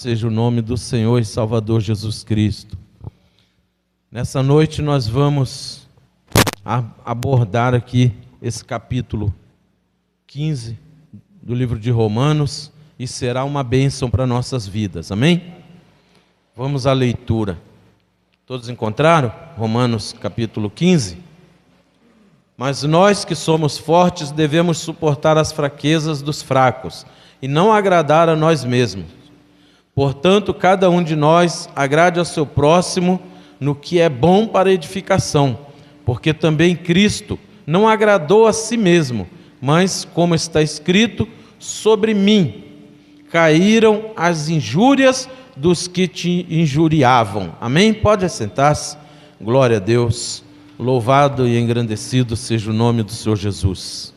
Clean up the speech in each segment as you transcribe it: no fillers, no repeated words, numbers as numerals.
seja o nome do Senhor e Salvador Jesus Cristo. Nessa noite nós vamos abordar aqui esse capítulo 15 do livro de Romanos e será uma bênção para nossas vidas, amém? Vamos à leitura. Todos encontraram? Romanos capítulo 15. Mas nós que somos fortes devemos suportar as fraquezas dos fracos e não agradar a nós mesmos. Portanto, cada um de nós agrade ao seu próximo no que é bom para edificação, porque também Cristo não agradou a si mesmo, mas, como está escrito, sobre mim caíram as injúrias dos que te injuriavam. Amém? Pode assentar-se. Glória a Deus. Louvado e engrandecido seja o nome do Senhor Jesus.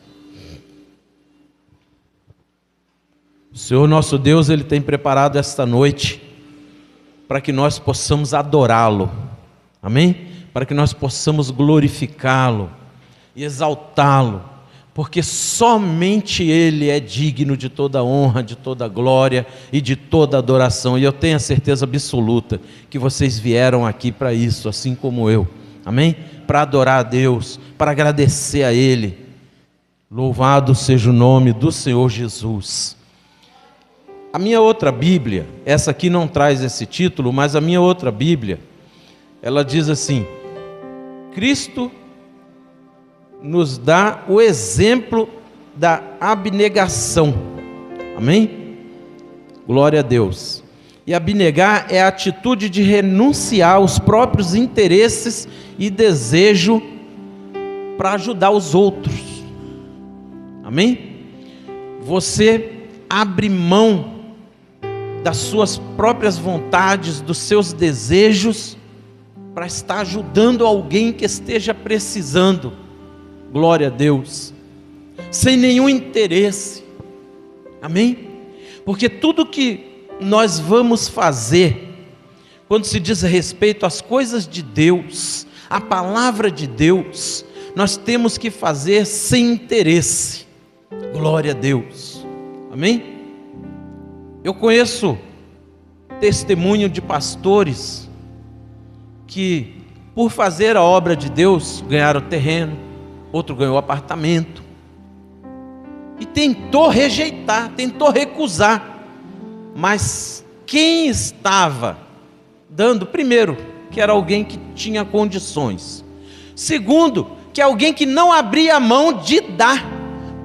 O Senhor nosso Deus, Ele tem preparado esta noite para que nós possamos adorá-lo, amém? Para que nós possamos glorificá-lo e exaltá-lo, porque somente Ele é digno de toda honra, de toda glória e de toda adoração. E eu tenho a certeza absoluta que vocês vieram aqui para isso, assim como eu, amém? Para adorar a Deus, para agradecer a Ele. Louvado seja o nome do Senhor Jesus. A minha outra Bíblia, essa aqui não traz esse título, mas a minha outra Bíblia, ela diz assim: Cristo nos dá o exemplo da abnegação, amém? Glória a Deus. E abnegar é a atitude de renunciar aos próprios interesses e desejo para ajudar os outros, amém? Você abre mão das suas próprias vontades, dos seus desejos, para estar ajudando alguém que esteja precisando. Glória a Deus. Sem nenhum interesse. Amém? Porque tudo que nós vamos fazer, quando se diz respeito às coisas de Deus, à palavra de Deus, nós temos que fazer sem interesse. Glória a Deus. Amém? Eu conheço testemunho de pastores que, por fazer a obra de Deus, ganharam terreno, outro ganhou apartamento, e tentou rejeitar, tentou recusar, mas quem estava dando, primeiro, que era alguém que tinha condições, segundo, que é alguém que não abria mão de dar.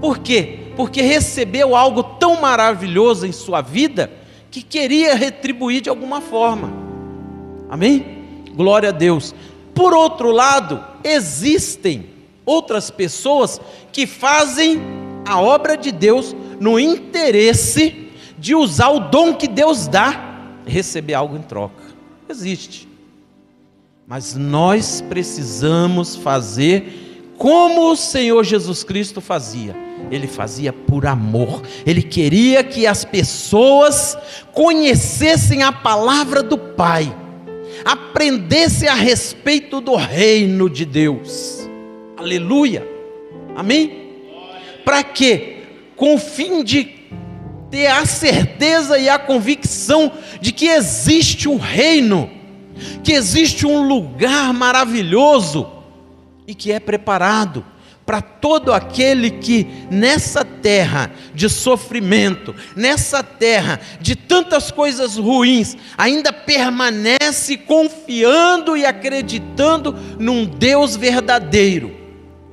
Por quê? Porque recebeu algo tão maravilhoso em sua vida, que queria retribuir de alguma forma, amém? Glória a Deus. Por outro lado, existem outras pessoas que fazem a obra de Deus no interesse de usar o dom que Deus dá, receber algo em troca. Existe. Mas nós precisamos fazer como o Senhor Jesus Cristo fazia. Ele fazia por amor. Ele queria que as pessoas conhecessem a palavra do Pai, aprendessem a respeito do reino de Deus. Aleluia, amém? Para quê? Com o fim de ter a certeza e a convicção de que existe um reino, que existe um lugar maravilhoso e que é preparado para todo aquele que nessa terra de sofrimento, nessa terra de tantas coisas ruins, ainda permanece confiando e acreditando num Deus verdadeiro.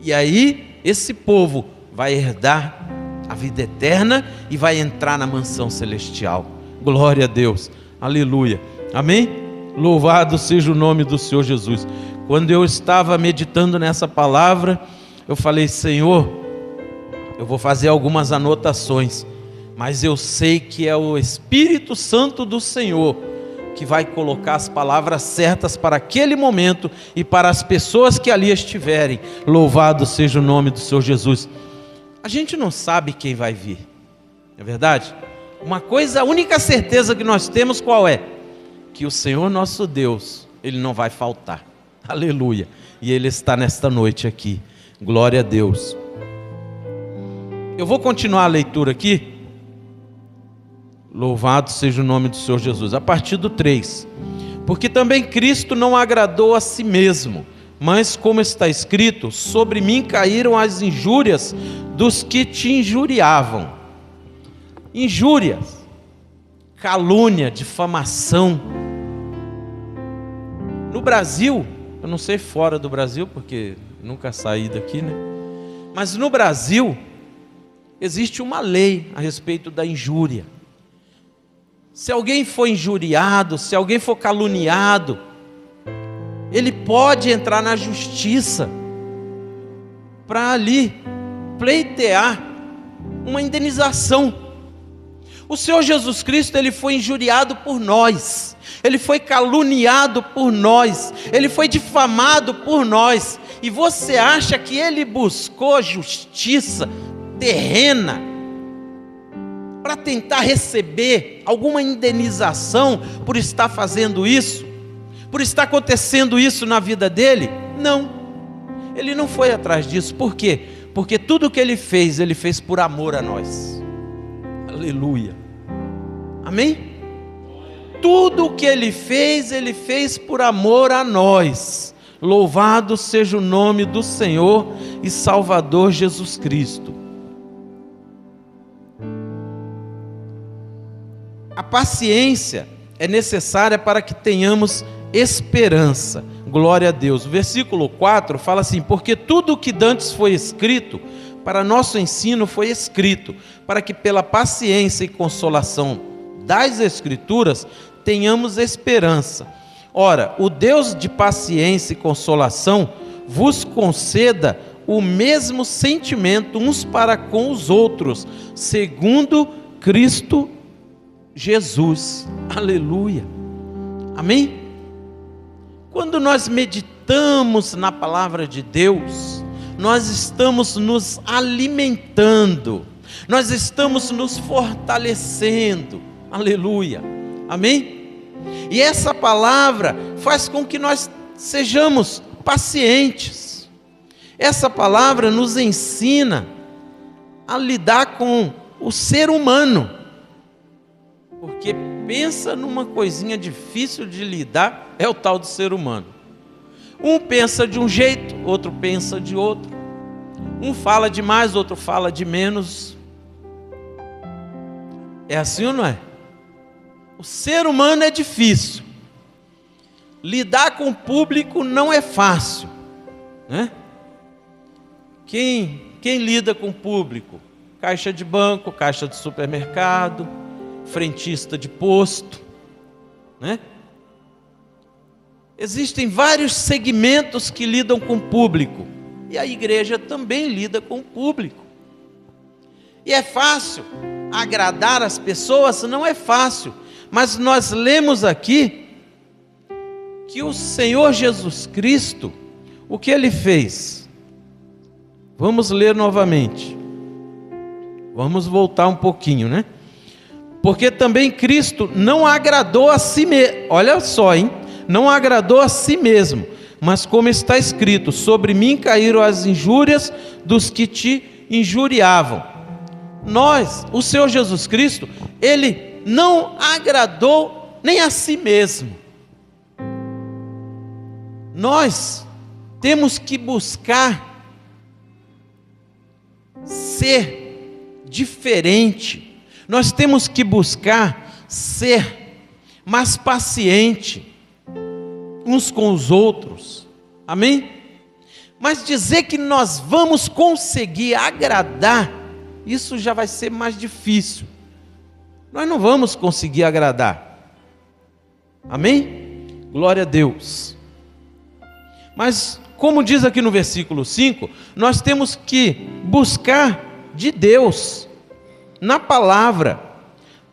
E aí esse povo vai herdar a vida eterna e vai entrar na mansão celestial. Glória a Deus, aleluia, amém? Louvado seja o nome do Senhor Jesus. Quando eu estava meditando nessa palavra, eu falei: Senhor, eu vou fazer algumas anotações, mas eu sei que é o Espírito Santo do Senhor que vai colocar as palavras certas para aquele momento e para as pessoas que ali estiverem. Louvado seja o nome do Senhor Jesus. A gente não sabe quem vai vir, não é verdade? Uma coisa, a única certeza que nós temos qual é? Que o Senhor nosso Deus, Ele não vai faltar. Aleluia. E Ele está nesta noite aqui. Glória a Deus. Eu vou continuar a leitura aqui. Louvado seja o nome do Senhor Jesus. A partir do 3. Porque também Cristo não agradou a si mesmo, mas como está escrito, sobre mim caíram as injúrias dos que te injuriavam. Injúrias, calúnia, difamação. No Brasil, eu não sei fora do Brasil, porque nunca saí daqui, né? Mas no Brasil, existe uma lei a respeito da injúria. Se alguém for injuriado, se alguém for caluniado, ele pode entrar na justiça para ali pleitear uma indenização. O Senhor Jesus Cristo, ele foi injuriado por nós, ele foi caluniado por nós, ele foi difamado por nós. E você acha que ele buscou justiça terrena para tentar receber alguma indenização por estar fazendo isso, por estar acontecendo isso na vida dele? Não, ele não foi atrás disso. Por quê? Porque tudo que ele fez por amor a nós. Aleluia, amém? Tudo o que ele fez por amor a nós. Louvado seja o nome do Senhor e Salvador Jesus Cristo. A paciência é necessária para que tenhamos esperança. Glória a Deus. O versículo 4 fala assim: porque tudo o que dantes foi escrito, para nosso ensino foi escrito, para que pela paciência e consolação das Escrituras tenhamos esperança. Ora, o Deus de paciência e consolação vos conceda o mesmo sentimento uns para com os outros, segundo Cristo Jesus. Aleluia, amém? Quando nós meditamos na palavra de Deus, nós estamos nos alimentando, nós estamos nos fortalecendo. Aleluia, amém? E essa palavra faz com que nós sejamos pacientes. Essa palavra nos ensina a lidar com o ser humano. Porque pensa numa coisinha difícil de lidar, é o tal do ser humano. Um pensa de um jeito, outro pensa de outro. Um fala de mais, outro fala de menos. É assim ou não é? O ser humano é difícil. Lidar com o público não é fácil, né? Quem lida com o público? Caixa de banco, caixa de supermercado, frentista de posto, né? Existem vários segmentos que lidam com o público. E a igreja também lida com o público. E é fácil agradar as pessoas? Não é fácil. Mas nós lemos aqui que o Senhor Jesus Cristo, o que Ele fez? Vamos ler novamente. Vamos voltar um pouquinho, né? Porque também Cristo não agradou a si mesmo. Olha só, hein? Não agradou a si mesmo. Mas como está escrito, sobre mim caíram as injúrias dos que te injuriavam. O Senhor Jesus Cristo, Ele não agradou nem a si mesmo. Nós temos que buscar ser diferente. Nós temos que buscar ser mais paciente uns com os outros. Amém? Mas dizer que nós vamos conseguir agradar, isso já vai ser mais difícil. Nós não vamos conseguir agradar. Amém? Glória a Deus. Mas, como diz aqui no versículo 5, nós temos que buscar de Deus, na palavra,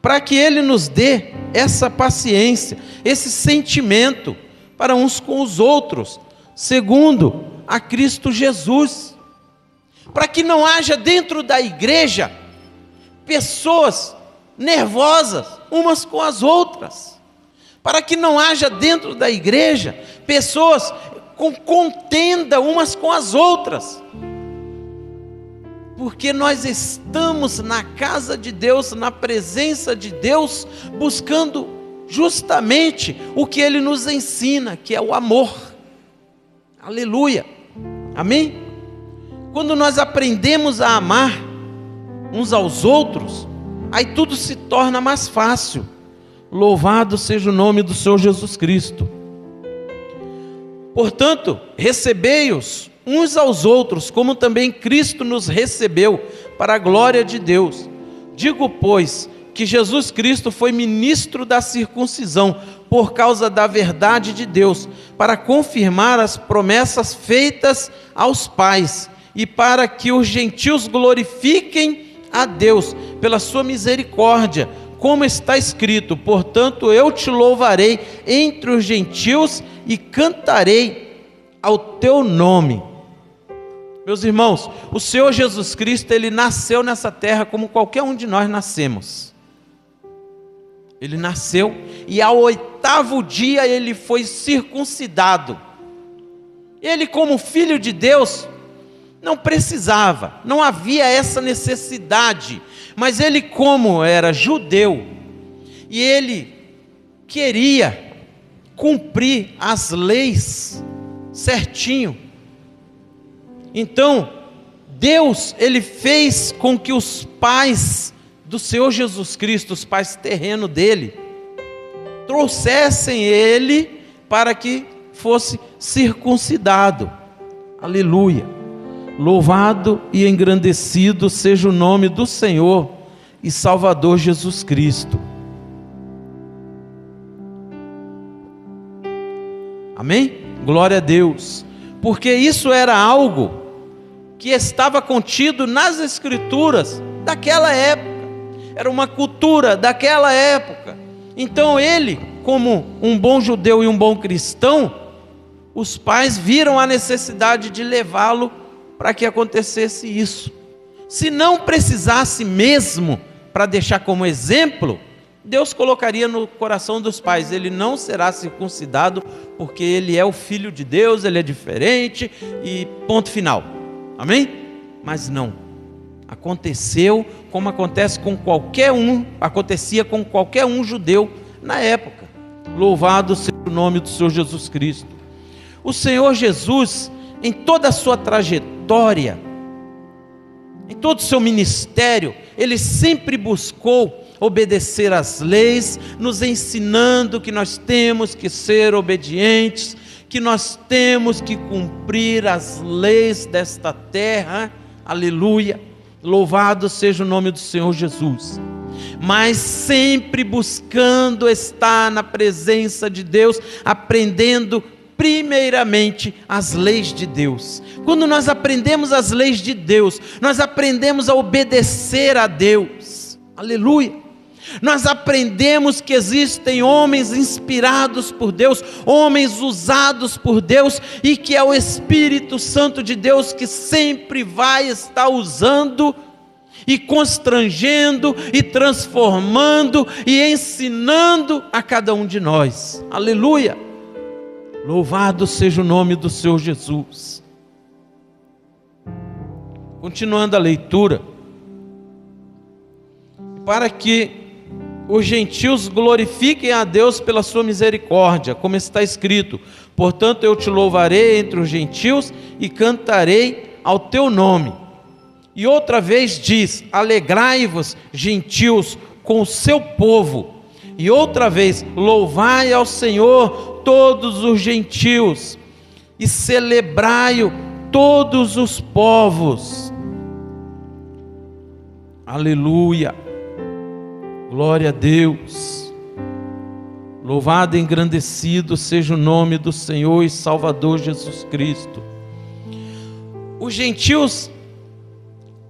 para que Ele nos dê essa paciência, esse sentimento para uns com os outros, segundo a Cristo Jesus. Para que não haja dentro da igreja pessoas nervosas umas com as outras, para que não haja dentro da igreja pessoas com contenda umas com as outras, porque nós estamos na casa de Deus, na presença de Deus, buscando justamente o que Ele nos ensina, que é o amor. Aleluia, amém? Quando nós aprendemos a amar uns aos outros, aí tudo se torna mais fácil. Louvado seja o nome do Senhor Jesus Cristo. Portanto, recebei-os uns aos outros, como também Cristo nos recebeu, para a glória de Deus. Digo, pois, que Jesus Cristo foi ministro da circuncisão, por causa da verdade de Deus, para confirmar as promessas feitas aos pais, e para que os gentios glorifiquem a Deus, pela sua misericórdia, como está escrito: portanto eu te louvarei entre os gentios e cantarei ao teu nome. Meus irmãos, o Senhor Jesus Cristo, Ele nasceu nessa terra como qualquer um de nós nascemos. Ele nasceu e ao 8º dia Ele foi circuncidado. Ele, como filho de Deus, não precisava, não havia essa necessidade, mas Ele, como era judeu, e Ele queria cumprir as leis certinho, então Deus, Ele fez com que os pais do Senhor Jesus Cristo, os pais terrenos dele, trouxessem Ele para que fosse circuncidado. Aleluia. Louvado e engrandecido seja o nome do Senhor e Salvador Jesus Cristo. Amém? Glória a Deus. Porque isso era algo que estava contido nas Escrituras daquela época. Era uma cultura daquela época. Então ele, como um bom judeu e um bom cristão, os pais viram a necessidade de levá-lo para que acontecesse isso. Se não precisasse mesmo, para deixar como exemplo, Deus colocaria no coração dos pais: ele não será circuncidado, porque ele é o Filho de Deus, ele é diferente, e ponto final. Amém? Mas não. Aconteceu como acontece com qualquer um, acontecia com qualquer um judeu na época. Louvado seja o nome do Senhor Jesus Cristo. O Senhor Jesus, em toda a sua trajetória, em todo o seu ministério, Ele sempre buscou obedecer às leis, nos ensinando que nós temos que ser obedientes, que nós temos que cumprir as leis desta terra. Aleluia, louvado seja o nome do Senhor Jesus. Mas sempre buscando estar na presença de Deus, aprendendo primeiramente as leis de Deus. Quando nós aprendemos as leis de Deus, nós aprendemos a obedecer a Deus. Aleluia. Nós aprendemos que existem homens inspirados por Deus, homens usados por Deus, e que é o Espírito Santo de Deus que sempre vai estar usando e constrangendo e transformando e ensinando a cada um de nós. Aleluia. Louvado seja o nome do Senhor Jesus. Continuando a leitura. Para que os gentios glorifiquem a Deus pela sua misericórdia, como está escrito: portanto eu te louvarei entre os gentios e cantarei ao teu nome. E outra vez diz: alegrai-vos, gentios, com o seu povo. E outra vez: louvai ao Senhor todos os gentios, e celebrai-o todos os povos. Aleluia, glória a Deus. Louvado e engrandecido seja o nome do Senhor e Salvador Jesus Cristo. Os gentios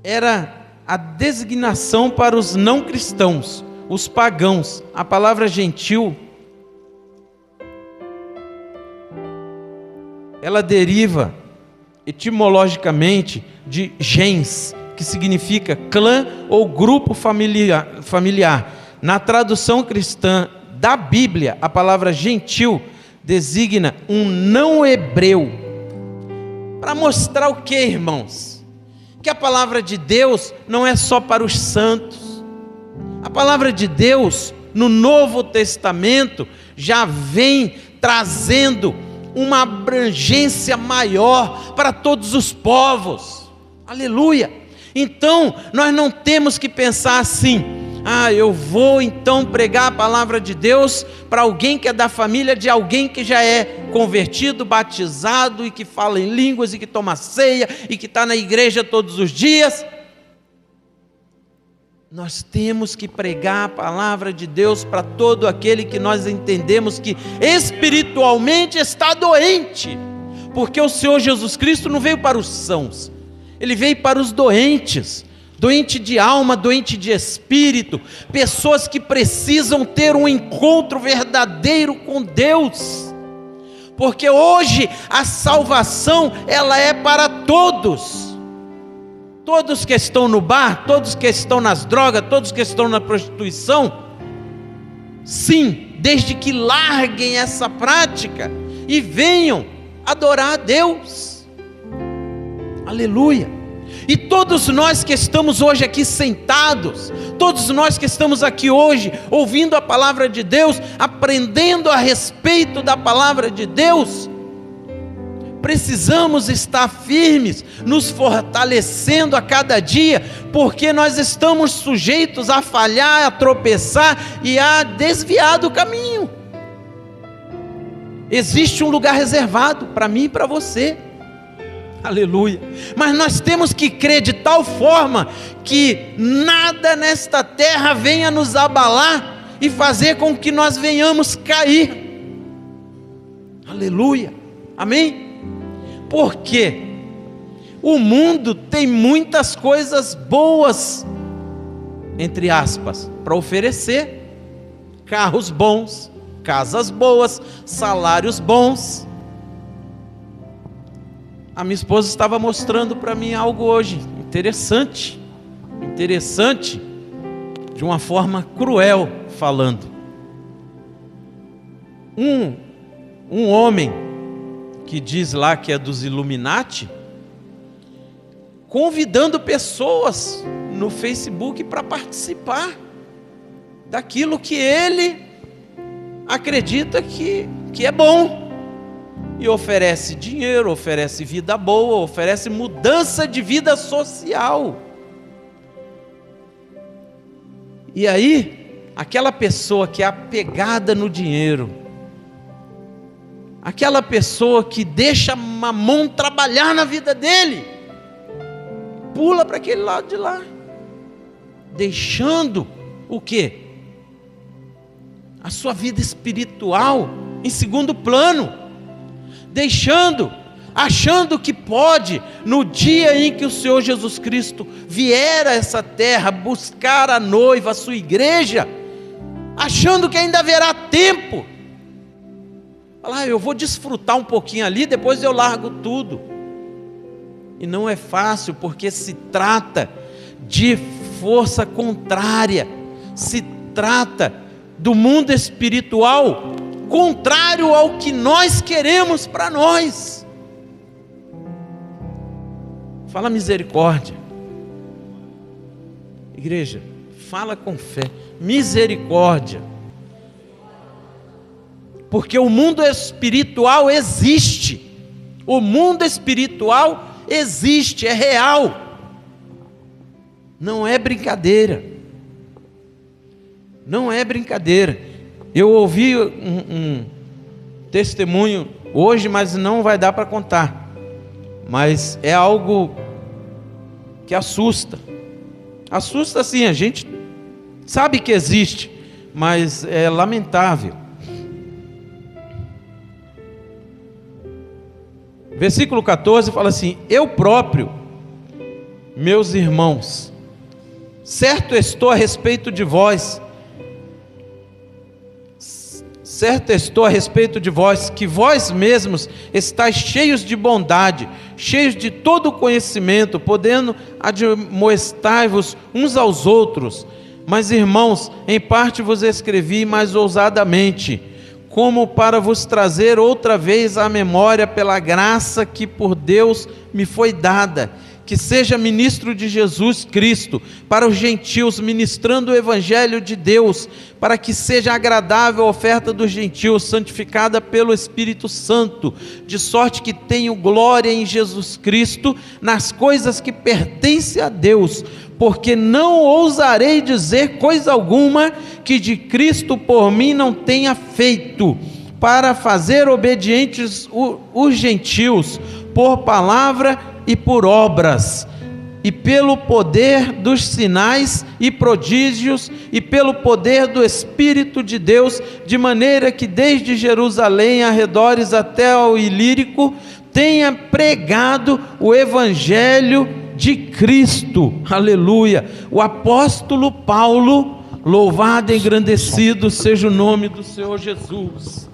era a designação para os não cristãos, os pagãos. A palavra gentil, ela deriva etimologicamente de gens, que significa clã ou grupo familiar. Na tradução cristã da Bíblia, a palavra gentil designa um não hebreu. Para mostrar o que, irmãos? que a palavra de Deus não é só para os santos. A palavra de Deus, no Novo Testamento, já vem trazendo uma abrangência maior para todos os povos. Aleluia! Então, nós não temos que pensar assim: eu vou então pregar a palavra de Deus para alguém que é da família de alguém que já é convertido, batizado e que fala em línguas e que toma ceia e que está na igreja todos os dias. Nós temos que pregar a palavra de Deus para todo aquele que nós entendemos que espiritualmente está doente, porque o Senhor Jesus Cristo não veio para os sãos, Ele veio para os doentes, doente de alma, doente de espírito, pessoas que precisam ter um encontro verdadeiro com Deus, porque hoje a salvação ela é para todos. Todos que estão no bar, todos que estão nas drogas, todos que estão na prostituição, sim, desde que larguem essa prática e venham adorar a Deus. Aleluia! E todos nós que estamos hoje aqui sentados, todos nós que estamos aqui hoje ouvindo a palavra de Deus, aprendendo a respeito da palavra de Deus, precisamos estar firmes, nos fortalecendo a cada dia, porque nós estamos sujeitos a falhar, a tropeçar e a desviar do caminho. Existe um lugar reservado para mim e para você. Aleluia! Mas nós temos que crer de tal forma que nada nesta terra venha nos abalar e fazer com que nós venhamos cair. Aleluia! Amém? Porque o mundo tem muitas coisas boas, entre aspas, para oferecer: carros bons, casas boas, salários bons. A minha esposa estava mostrando para mim algo hoje interessante, de uma forma cruel falando. Um homem que diz lá que é dos Illuminati, convidando pessoas no Facebook para participar daquilo que ele acredita que é bom, e oferece dinheiro, oferece vida boa, oferece mudança de vida social. E aí, aquela pessoa que é apegada no dinheiro, aquela pessoa que deixa Mamon trabalhar na vida dele, pula para aquele lado de lá, deixando o quê? A sua vida espiritual em segundo plano, achando que pode, no dia em que o Senhor Jesus Cristo vier a essa terra buscar a noiva, a sua igreja, achando que ainda haverá tempo. Fala, eu vou desfrutar um pouquinho ali, depois eu largo tudo. E não é fácil, porque se trata de força contrária, se trata do mundo espiritual contrário ao que nós queremos para nós. Fala misericórdia. Igreja, fala com fé. Misericórdia. Porque o mundo espiritual existe. O mundo espiritual existe, é real. Não é brincadeira. Não é brincadeira. Eu ouvi um testemunho hoje, mas não vai dar para contar. Mas é algo que assusta. Assusta sim, a gente sabe que existe, mas é lamentável. Versículo 14 fala assim: eu próprio, meus irmãos, certo estou a respeito de vós, que vós mesmos estáis cheios de bondade, cheios de todo conhecimento, podendo admoestar-vos uns aos outros. Mas, irmãos, em parte vos escrevi mais ousadamente, como para vos trazer outra vez à memória, pela graça que por Deus me foi dada, que seja ministro de Jesus Cristo para os gentios, ministrando o evangelho de Deus, para que seja agradável a oferta dos gentios, santificada pelo Espírito Santo, de sorte que tenho glória em Jesus Cristo nas coisas que pertencem a Deus, porque não ousarei dizer coisa alguma que de Cristo por mim não tenha feito, para fazer obedientes os gentios, por palavra e por obras, e pelo poder dos sinais e prodígios, e pelo poder do Espírito de Deus, de maneira que desde Jerusalém arredores até ao Ilírico tenha pregado o evangelho de Cristo. Aleluia. O apóstolo Paulo, louvado e engrandecido seja o nome do Senhor Jesus.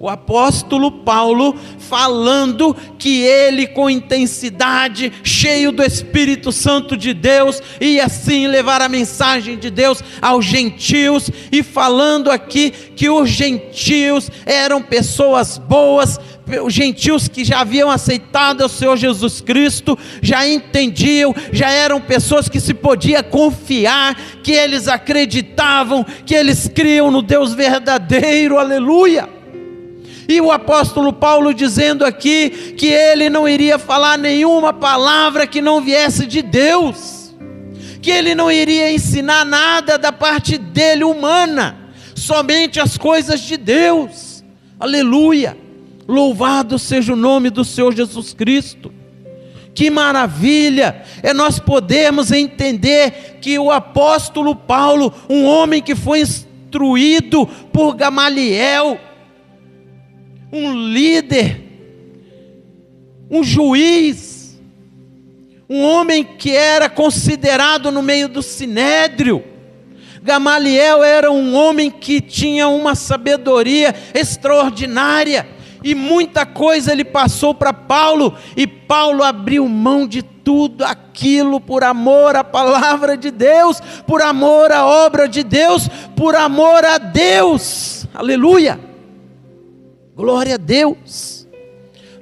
O apóstolo Paulo falando que ele, com intensidade, cheio do Espírito Santo de Deus, ia assim levar a mensagem de Deus aos gentios, e falando aqui que os gentios eram pessoas boas, os gentios que já haviam aceitado o Senhor Jesus Cristo, já entendiam, já eram pessoas que se podia confiar, que eles acreditavam, que eles criam no Deus verdadeiro. Aleluia. E o apóstolo Paulo dizendo aqui que ele não iria falar nenhuma palavra que não viesse de Deus, que ele não iria ensinar nada da parte dele humana, somente as coisas de Deus. Aleluia, louvado seja o nome do Senhor Jesus Cristo. Que maravilha é nós podermos entender que o apóstolo Paulo, um homem que foi instruído por Gamaliel, um líder, um juiz, um homem que era considerado no meio do sinédrio. Gamaliel era um homem que tinha uma sabedoria extraordinária, e muita coisa ele passou para Paulo, e Paulo abriu mão de tudo aquilo por amor à palavra de Deus, por amor à obra de Deus, por amor a Deus. Aleluia. Glória a Deus.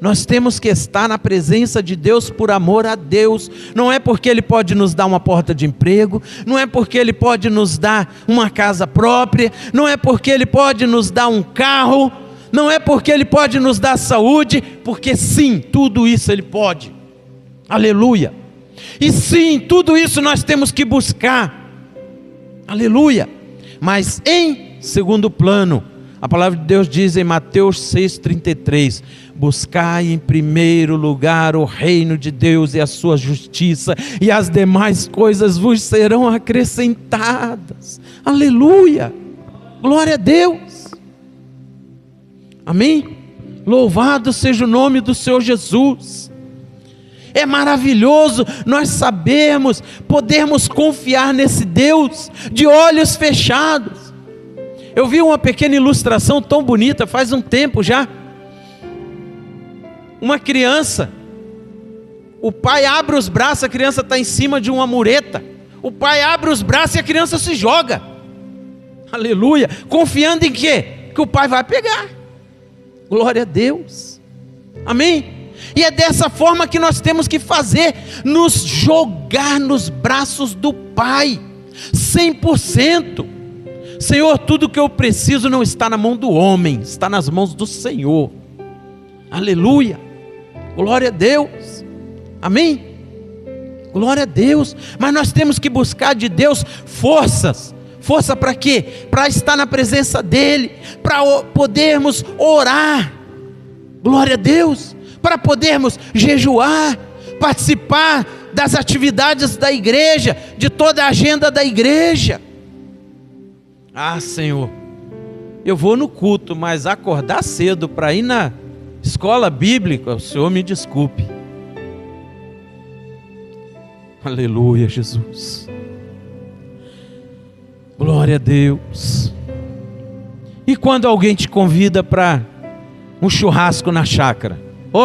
Nós temos que estar na presença de Deus por amor a Deus. Não é porque Ele pode nos dar uma porta de emprego, não é porque Ele pode nos dar uma casa própria, não é porque Ele pode nos dar um carro, não é porque Ele pode nos dar saúde, porque sim, tudo isso Ele pode. Aleluia. E sim, tudo isso nós temos que buscar. Aleluia. Mas em segundo plano, a palavra de Deus diz em Mateus 6,33: buscai em primeiro lugar o reino de Deus e a sua justiça, e as demais coisas vos serão acrescentadas. Aleluia, glória a Deus, amém? Louvado seja o nome do Senhor Jesus. É maravilhoso nós sabermos, podermos confiar nesse Deus de olhos fechados. Eu vi uma pequena ilustração tão bonita, faz um tempo já. Uma criança, o pai abre os braços, a criança está em cima de uma mureta. O pai abre os braços e a criança se joga. Aleluia, confiando em quê? Que o pai vai pegar. Glória a Deus, amém? E é dessa forma que nós temos que fazer, nos jogar nos braços do Pai, 100%. Senhor, tudo que eu preciso não está na mão do homem, está nas mãos do Senhor. Aleluia, glória a Deus, amém? Glória a Deus. Mas nós temos que buscar de Deus forças. Força para quê? Para estar na presença dEle, para podermos orar, glória a Deus, para podermos jejuar, participar das atividades da igreja, de toda a agenda da igreja. Ah, Senhor, eu vou no culto, mas acordar cedo para ir na escola bíblica, o Senhor me desculpe. Aleluia, Jesus. Glória a Deus. E quando alguém te convida para um churrasco na chácara?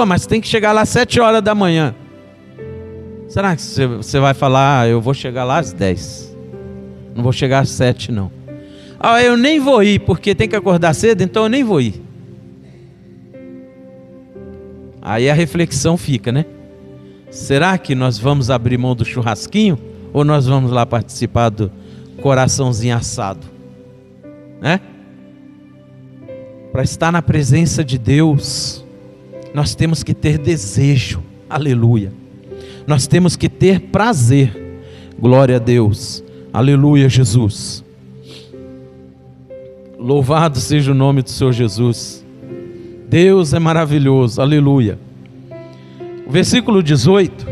Mas tem que chegar lá às 7 horas da manhã. Será que você vai falar, eu vou chegar lá às 10? Não vou chegar às 7 não. Eu nem vou ir, porque tem que acordar cedo, então eu nem vou ir. Aí a reflexão fica, né? Será que nós vamos abrir mão do churrasquinho? Ou nós vamos lá participar do coraçãozinho assado? Né? Para estar na presença de Deus, nós temos que ter desejo. Aleluia. Nós temos que ter prazer. Glória a Deus. Aleluia, Jesus. Louvado seja o nome do Senhor Jesus. Deus é maravilhoso. Aleluia. O versículo 18.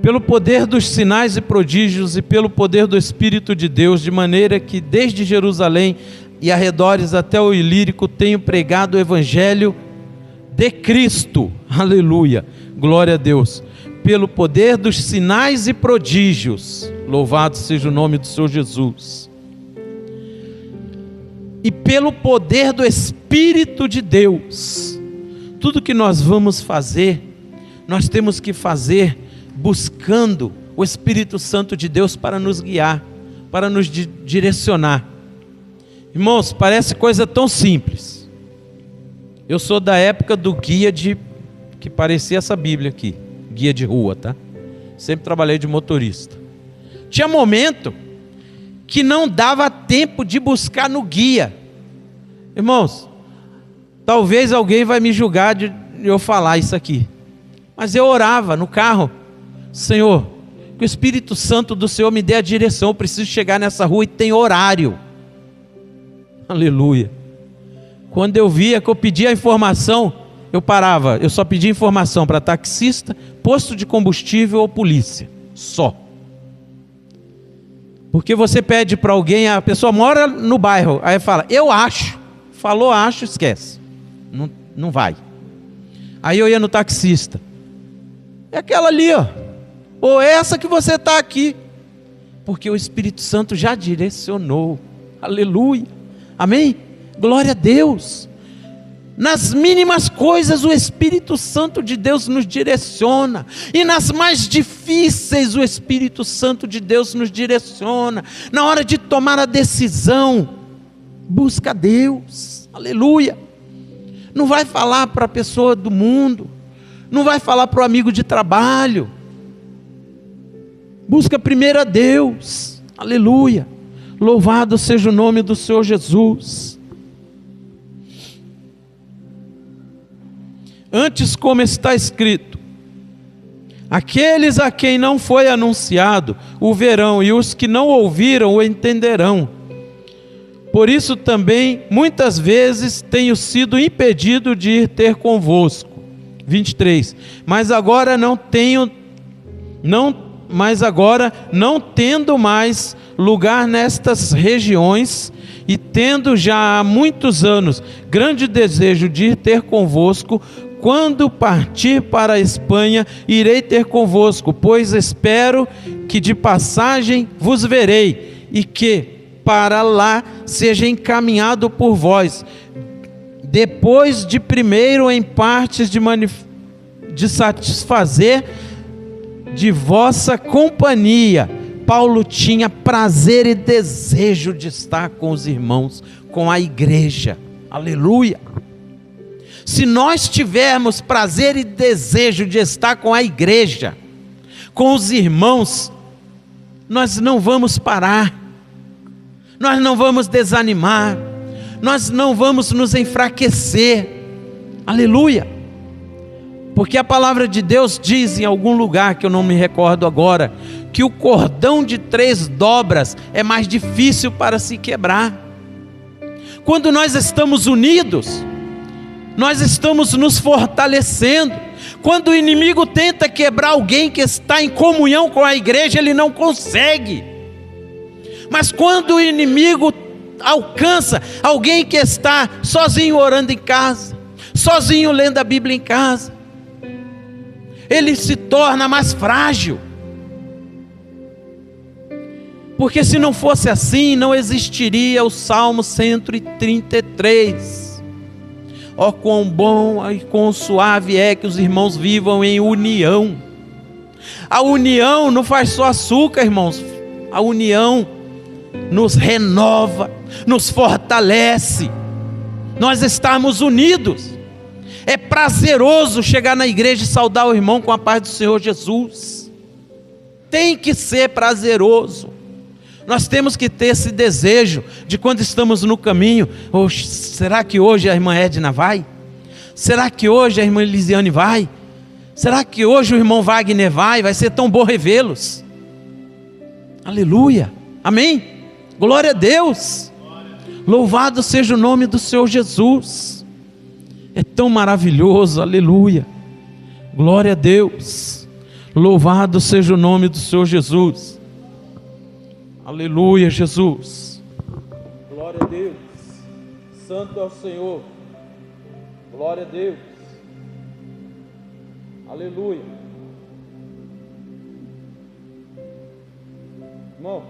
Pelo poder dos sinais e prodígios e pelo poder do Espírito de Deus, de maneira que desde Jerusalém e arredores até o Ilírico tenho pregado o Evangelho de Cristo. Aleluia. Glória a Deus. Pelo poder dos sinais e prodígios. Louvado seja o nome do Senhor Jesus. E pelo poder do Espírito de Deus. Tudo que nós vamos fazer, nós temos que fazer buscando o Espírito Santo de Deus para nos guiar, para nos direcionar. Irmãos, parece coisa tão simples. Eu sou da época do guia que parecia essa Bíblia aqui, guia de rua, tá? Sempre trabalhei de motorista. Tinha momento que não dava tempo de buscar no guia. Irmãos, talvez alguém vai me julgar de eu falar isso aqui, mas eu orava no carro: Senhor, que o Espírito Santo do Senhor me dê a direção, eu preciso chegar nessa rua e tem horário. Aleluia. Quando eu via que eu pedia a informação, eu parava. Eu só pedia informação para taxista, posto de combustível ou polícia, só. Porque você pede para alguém, a pessoa mora no bairro, aí fala, eu acho. Falou acho, esquece, não vai. Aí eu ia no taxista, é aquela ali, ó, ou essa que você está aqui, porque o Espírito Santo já direcionou. Aleluia, amém? Glória a Deus. Nas mínimas coisas o Espírito Santo de Deus nos direciona, e nas mais difíceis o Espírito Santo de Deus nos direciona. Na hora de tomar a decisão, busca Deus. Aleluia. Não vai falar para a pessoa do mundo, não vai falar para o amigo de trabalho. Busca primeiro a Deus. Aleluia. Louvado seja o nome do Senhor Jesus. Antes, como está escrito, aqueles a quem não foi anunciado o verão, e os que não ouviram o entenderão. Por isso também muitas vezes tenho sido impedido de ir ter convosco. 23. Mas agora não tendo mais lugar nestas regiões, e tendo já há muitos anos grande desejo de ir ter convosco, quando partir para a Espanha, irei ter convosco, pois espero que de passagem vos verei, e que para lá seja encaminhado por vós, depois de primeiro em partes de satisfazer de vossa companhia. Paulo tinha prazer e desejo de estar com os irmãos, com a igreja. Aleluia. Se nós tivermos prazer e desejo de estar com a igreja, com os irmãos, nós não vamos parar, nós não vamos desanimar, nós não vamos nos enfraquecer. Aleluia. Porque a palavra de Deus diz em algum lugar, que eu não me recordo agora, que o cordão de 3 dobras é mais difícil para se quebrar. Quando nós estamos unidos, nós estamos nos fortalecendo. Quando o inimigo tenta quebrar alguém que está em comunhão com a igreja, ele não consegue. Mas quando o inimigo alcança alguém que está sozinho orando em casa, sozinho lendo a Bíblia em casa, ele se torna mais frágil. Porque se não fosse assim, não existiria o Salmo 133. Ó, quão bom e quão suave é que os irmãos vivam em união. A união não faz só açúcar, irmãos. A união nos renova, nos fortalece. Nós estamos unidos. É prazeroso chegar na igreja e saudar o irmão com a paz do Senhor Jesus. Tem que ser prazeroso. Nós temos que ter esse desejo de quando estamos no caminho. Será que hoje a irmã Edna vai? Será que hoje a irmã Elisiane vai? Será que hoje o irmão Wagner vai? Vai ser tão bom revê-los. Aleluia, amém? Glória a Deus. Louvado seja o nome do Senhor Jesus. É tão maravilhoso, aleluia. Glória a Deus. Louvado seja o nome do Senhor Jesus. Aleluia, Jesus. Glória a Deus. Santo é o Senhor. Glória a Deus. Aleluia. Irmão.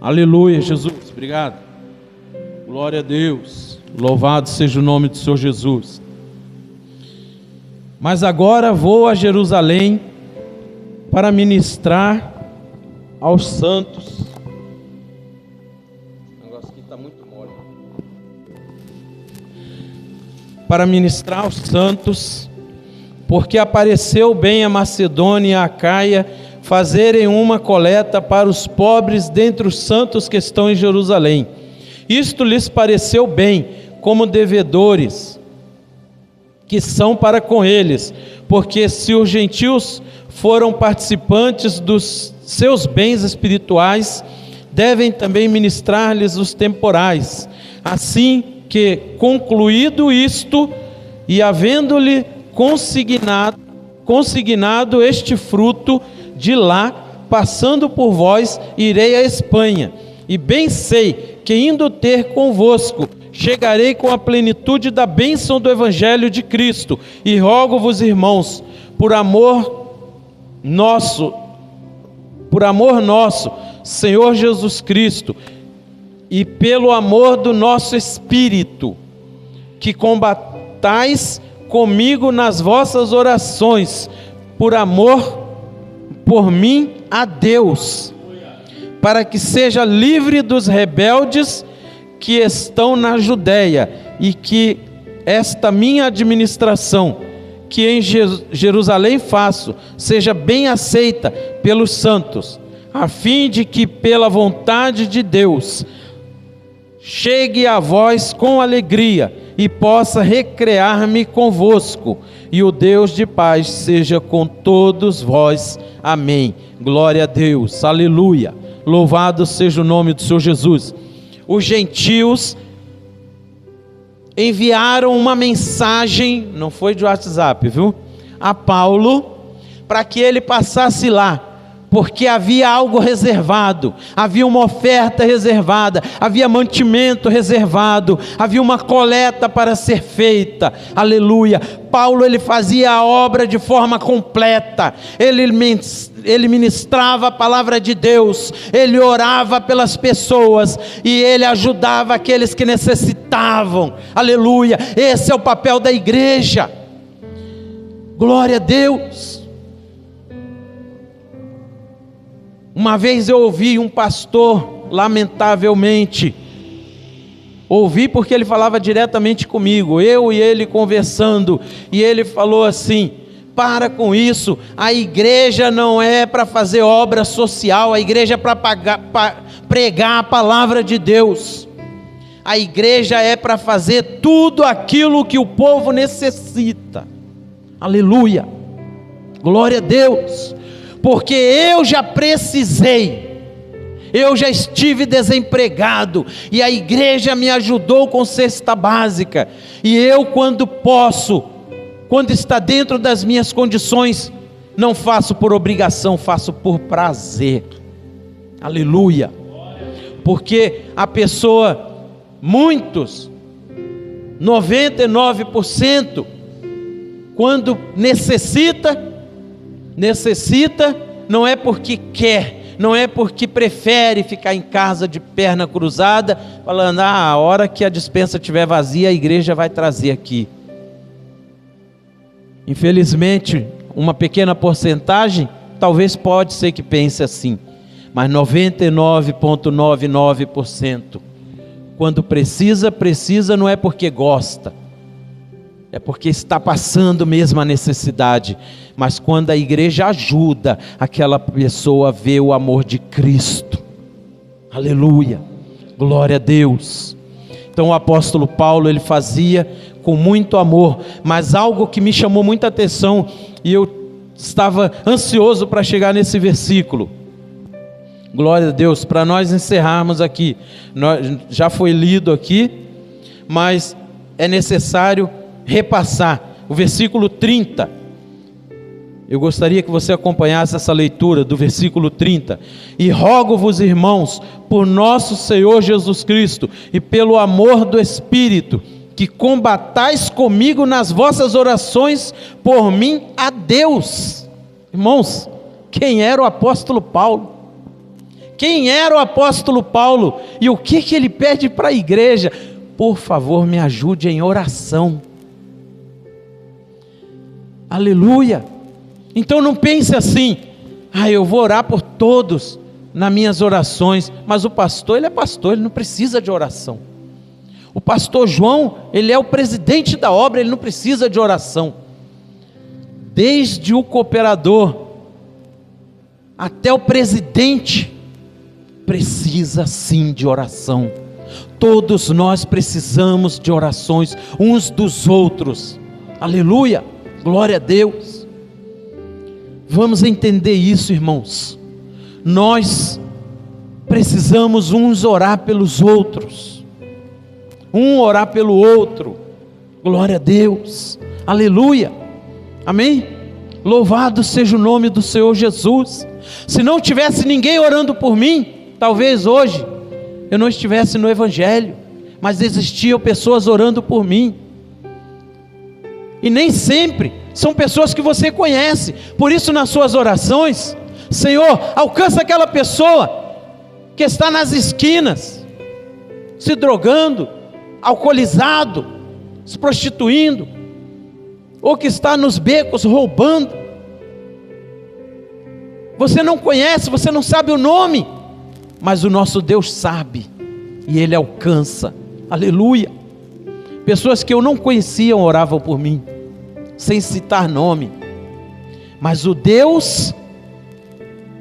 Aleluia, Jesus. Obrigado. Glória a Deus. Louvado seja o nome do Senhor Jesus. Mas agora vou a Jerusalém para ministrar aos santos. O negócio aqui está muito mole. Para ministrar aos santos, porque apareceu bem a Macedônia e a Acaia fazerem uma coleta para os pobres dentre os santos que estão em Jerusalém. Isto lhes pareceu bem, como devedores que são para com eles, porque se os gentios foram participantes dos seus bens espirituais, devem também ministrar-lhes os temporais. Assim que, concluído isto, e havendo-lhe consignado este fruto, de lá, passando por vós, irei à Espanha, e bem sei que indo ter convosco, chegarei com a plenitude da bênção do Evangelho de Cristo, e rogo-vos, irmãos, por amor nosso, Senhor Jesus Cristo, e pelo amor do nosso Espírito, que combatais comigo nas vossas orações, por amor por mim a Deus, para que seja livre dos rebeldes que estão na Judéia, e que esta minha administração, que em Jerusalém faço, seja bem aceita pelos santos, a fim de que pela vontade de Deus chegue a vós com alegria, e possa recrear-me convosco, e o Deus de paz seja com todos vós. Amém. Glória a Deus, aleluia. Louvado seja o nome do Senhor Jesus. Os gentios enviaram uma mensagem, não foi de WhatsApp, viu? A Paulo, para que ele passasse lá, porque havia algo reservado, havia uma oferta reservada, havia mantimento reservado, havia uma coleta para ser feita, aleluia. Paulo, ele fazia a obra de forma completa, ele ministrava a palavra de Deus, ele orava pelas pessoas, e ele ajudava aqueles que necessitavam, aleluia. Esse é o papel da igreja, glória a Deus. Uma vez eu ouvi um pastor, lamentavelmente, ouvi porque ele falava diretamente comigo, eu e ele conversando, e ele falou assim: para com isso, a igreja não é para fazer obra social, a igreja é para pregar a palavra de Deus, a igreja é para fazer tudo aquilo que o povo necessita, aleluia, glória a Deus. Porque eu já precisei, eu já estive desempregado, e a igreja me ajudou com cesta básica, e eu, quando posso, quando está dentro das minhas condições, não faço por obrigação, faço por prazer, aleluia. Porque a pessoa, muitos, 99%, quando necessita, não é porque quer, não é porque prefere ficar em casa de perna cruzada, falando: a hora que a despensa estiver vazia, a igreja vai trazer aqui. Infelizmente, uma pequena porcentagem, talvez pode ser que pense assim, mas 99,99%, quando precisa, não é porque gosta, é porque está passando mesmo a necessidade. Mas quando a igreja ajuda, aquela pessoa vê o amor de Cristo. Aleluia, glória a Deus. Então o apóstolo Paulo, ele fazia com muito amor. Mas algo que me chamou muita atenção, e eu estava ansioso para chegar nesse versículo. Glória a Deus, para nós encerrarmos aqui. Já foi lido aqui, mas é necessário repassar. O versículo 30. Eu gostaria que você acompanhasse essa leitura do versículo 30. E rogo-vos, irmãos, por nosso Senhor Jesus Cristo e pelo amor do Espírito, que combatais comigo nas vossas orações por mim a Deus. Irmãos, quem era o apóstolo Paulo? Quem era o apóstolo Paulo? E o que ele pede para a igreja? Por favor, me ajude em oração. Aleluia. Então não pense assim: eu vou orar por todos nas minhas orações. Mas o pastor, ele é pastor, ele não precisa de oração. O pastor João, ele é o presidente da obra, ele não precisa de oração. Desde o cooperador até o presidente, precisa sim de oração. Todos nós precisamos de orações uns dos outros. Aleluia, glória a Deus. Vamos entender isso, irmãos. Nós precisamos uns orar pelos outros, um orar pelo outro. Glória a Deus, aleluia, amém? Louvado seja o nome do Senhor Jesus. Se não tivesse ninguém orando por mim, talvez hoje eu não estivesse no Evangelho, mas existiam pessoas orando por mim. E nem sempre são pessoas que você conhece. Por isso, nas suas orações, Senhor, alcança aquela pessoa que está nas esquinas, se drogando, alcoolizado, se prostituindo, ou que está nos becos roubando. Você não conhece, você não sabe o nome, mas o nosso Deus sabe, e Ele alcança. Aleluia. Pessoas que eu não conhecia oravam por mim, sem citar nome. Mas o Deus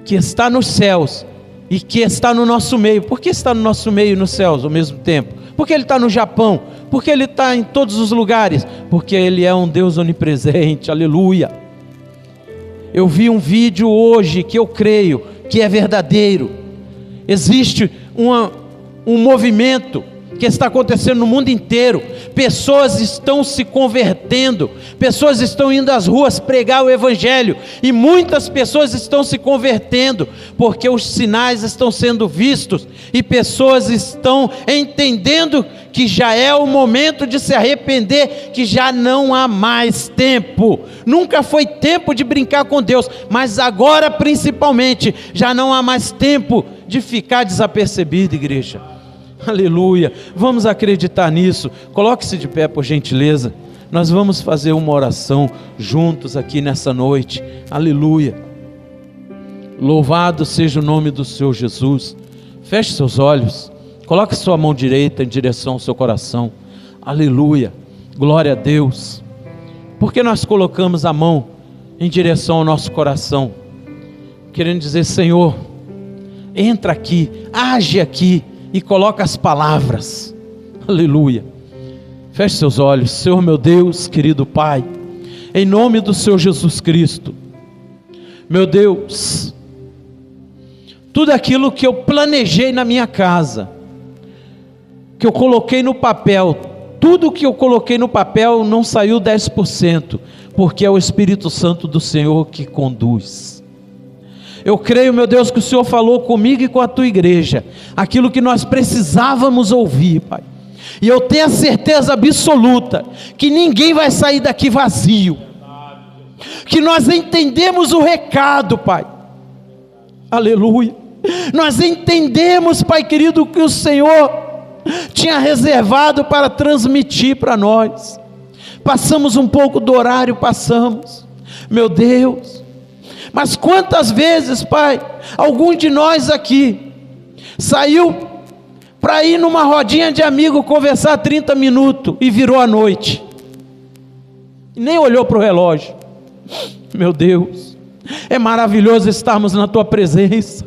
que está nos céus e que está no nosso meio. Por que está no nosso meio e nos céus ao mesmo tempo? Porque Ele está no Japão? Porque Ele está em todos os lugares? Porque Ele é um Deus onipresente. Aleluia. Eu vi um vídeo hoje que eu creio que é verdadeiro. Existe um movimento que está acontecendo no mundo inteiro. Pessoas estão se convertendo, pessoas estão indo às ruas pregar o Evangelho, e muitas pessoas estão se convertendo, porque os sinais estão sendo vistos, e pessoas estão entendendo que já é o momento de se arrepender, que já não há mais tempo. Nunca foi tempo de brincar com Deus, mas agora principalmente, já não há mais tempo de ficar desapercebido, igreja. Aleluia, vamos acreditar nisso. Coloque-se de pé, por gentileza. Nós vamos fazer uma oração juntos aqui nessa noite. Aleluia. Louvado seja o nome do Senhor Jesus. Feche seus olhos, coloque sua mão direita em direção ao seu coração. Aleluia, glória a Deus. Porque nós colocamos a mão em direção ao nosso coração, querendo dizer: Senhor, entra aqui, age aqui e coloca as palavras. Aleluia. Feche seus olhos. Senhor meu Deus, querido Pai, em nome do Senhor Jesus Cristo, meu Deus, tudo aquilo que eu planejei na minha casa, que eu coloquei no papel, tudo que eu coloquei no papel não saiu 10%, porque é o Espírito Santo do Senhor que conduz. Eu creio, meu Deus, que o Senhor falou comigo e com a tua igreja aquilo que nós precisávamos ouvir, Pai. E eu tenho a certeza absoluta que ninguém vai sair daqui vazio, que nós entendemos o recado, Pai. Aleluia. Nós entendemos, Pai querido, que o Senhor tinha reservado para transmitir para nós. Passamos um pouco do horário, passamos, meu Deus. Mas quantas vezes, Pai, algum de nós aqui saiu para ir numa rodinha de amigo conversar 30 minutos e virou a noite. E nem olhou para o relógio. Meu Deus, é maravilhoso estarmos na tua presença.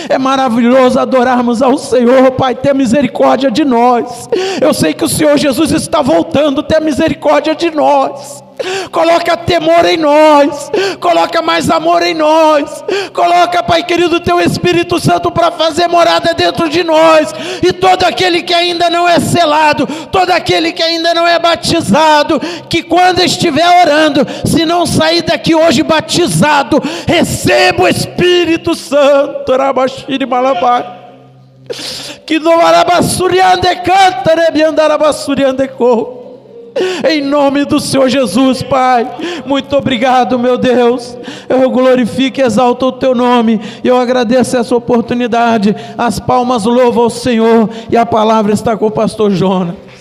É maravilhoso adorarmos ao Senhor. Pai, tenha misericórdia de nós. Eu sei que o Senhor Jesus está voltando. Tenha misericórdia de nós. Coloca temor em nós, coloca mais amor em nós, coloca, Pai querido, teu Espírito Santo para fazer morada dentro de nós. E todo aquele que ainda não é selado, todo aquele que ainda não é batizado, que quando estiver orando, se não sair daqui hoje batizado, receba o Espírito Santo. Rabashiri Malabai, que no Arabassuriande canta, Nebiandarabassuriande co. Em nome do Senhor Jesus, Pai, muito obrigado, meu Deus. Eu glorifico e exalto o teu nome. Eu agradeço essa oportunidade. As palmas louvam ao Senhor. E a palavra está com o pastor Jonas.